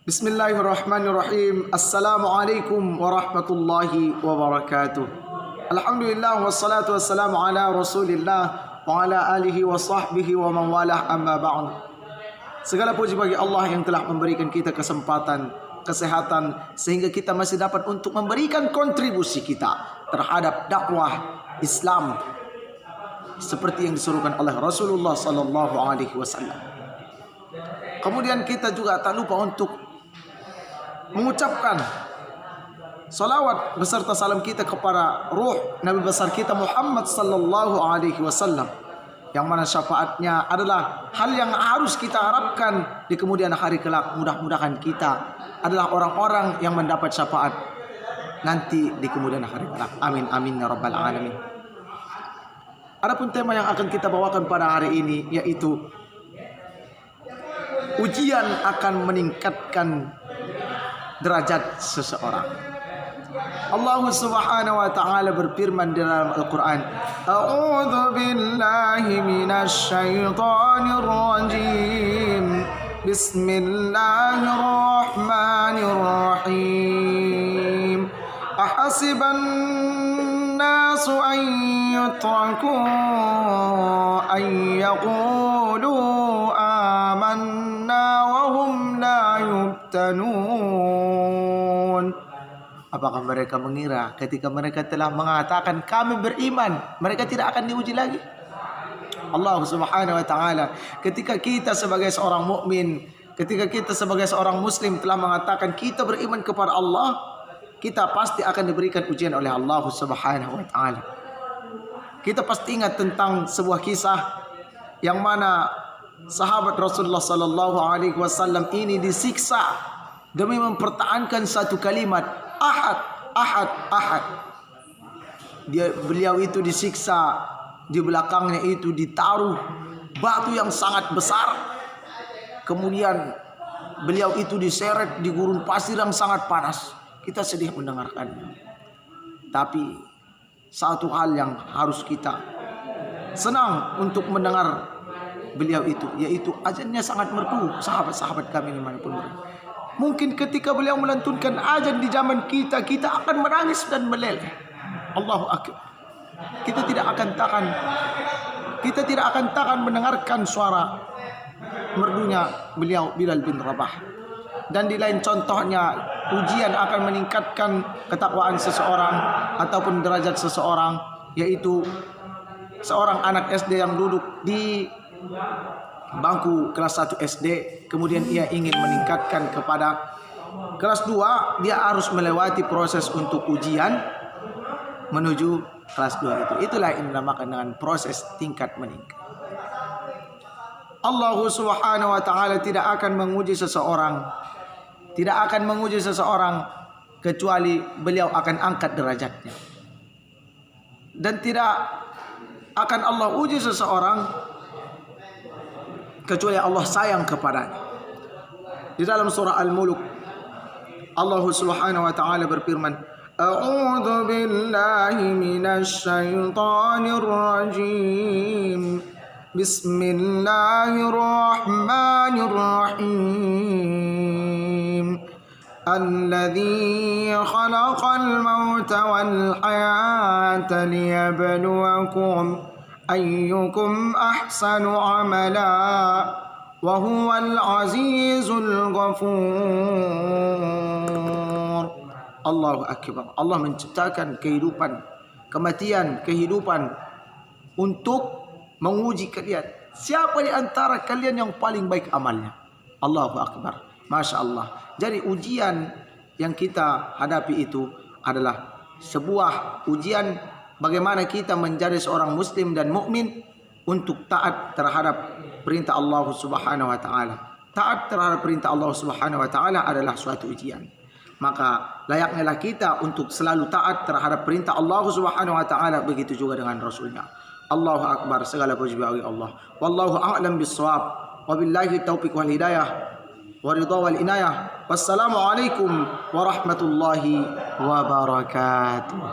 Bismillahirrahmanirrahim. Assalamualaikum warahmatullahi wabarakatuh. Alhamdulillah wassalatu wassalamu ala Rasulillah wa ala alihi wa sahbihi wa man walah, amma ba'd. Segala puji bagi Allah yang telah memberikan kita kesempatan, kesehatan, sehingga kita masih dapat untuk memberikan kontribusi kita terhadap dakwah Islam seperti yang disuruhkan oleh Rasulullah sallallahu alaihi wasallam. Kemudian kita juga tak lupa untuk mengucapkan salawat beserta salam kita kepada ruh Nabi besar kita Muhammad sallallahu alaihi wasallam, yang mana syafaatnya adalah hal yang harus kita harapkan di kemudian hari kelak. Mudah-mudahan kita adalah orang-orang yang mendapat syafaat nanti di kemudian hari kelak. Amin amin ya rabbal alamin. Adapun tema yang akan kita bawakan pada hari ini yaitu ujian akan meningkatkan derajat seseorang. Allah Subhanahu wa taala berfirman dalam Al-Qur'an, "A'udzu billahi minasy syaithanir rajim. Bismillahirrahmanirrahim. Ahasiban nasu an yutraku an yaqulu amanna wa hum la yuftanun." Apakah mereka mengira ketika mereka telah mengatakan kami beriman, mereka tidak akan diuji lagi? Allah Subhanahu wa taala, ketika kita sebagai seorang mukmin, ketika kita sebagai seorang muslim telah mengatakan kita beriman kepada Allah, kita pasti akan diberikan ujian oleh Allah Subhanahu wa taala. Kita pasti ingat tentang sebuah kisah yang mana sahabat Rasulullah sallallahu alaihi wasallam ini disiksa demi mempertahankan satu kalimat ahad, ahad, ahad. Beliau itu disiksa, di belakangnya itu ditaruh batu yang sangat besar. Kemudian beliau itu diseret di gurun pasir yang sangat panas. Kita sedih mendengarkannya. Tapi satu hal yang harus kita senang untuk mendengar beliau itu, yaitu azannya sangat merdu. Sahabat-sahabat kami dimanapun berada, mungkin ketika beliau melantunkan azan di zaman kita, kita akan menangis dan meleleh. Allahu akbar. Kita tidak akan tahan mendengarkan suara merdunya beliau Bilal bin Rabah. Dan di lain contohnya, ujian akan meningkatkan ketakwaan seseorang ataupun derajat seseorang, yaitu seorang anak SD yang duduk di bangku kelas 1 SD, kemudian ia ingin meningkatkan kepada kelas 2, dia harus melewati proses untuk ujian menuju kelas 2 itu. Itulah yang dinamakan dengan proses tingkat meningkat. Allah Subhanahu wa taala tidak akan menguji seseorang, kecuali beliau akan angkat derajatnya. Dan tidak akan Allah uji seseorang kecuali Allah sayang kepadanya. Di dalam surah Al-Mulk, Allah Subhanahu wa taala berfirman, "A'udzu billahi minasy syaithanir rajim. Bismillahirrahmanirrahim. Alladzi khalaqal mauta wal hayata liyabluwakum ayyukum ahsanu amala wa huwal azizul ghafur." Allahu akbar. Allah menciptakan kehidupan, kematian, kehidupan untuk menguji kalian. Siapa di antara kalian yang paling baik amalnya? Allahu akbar. Masya Allah. Jadi ujian yang kita hadapi itu adalah sebuah ujian bagaimana kita menjadi seorang muslim dan mukmin untuk taat terhadap perintah Allah Subhanahu wa taala. Taat terhadap perintah Allah Subhanahu wa taala adalah suatu ujian. Maka layaknya lah kita untuk selalu taat terhadap perintah Allah Subhanahu wa taala, begitu juga dengan Rasulnya. Allahu akbar. Segala puji bagi Allah. Wallahu a'lam bissawab. Wabillahi taufiq wal hidayah wa ridha wal inayah. Wassalamu alaikum warahmatullahi wabarakatuh.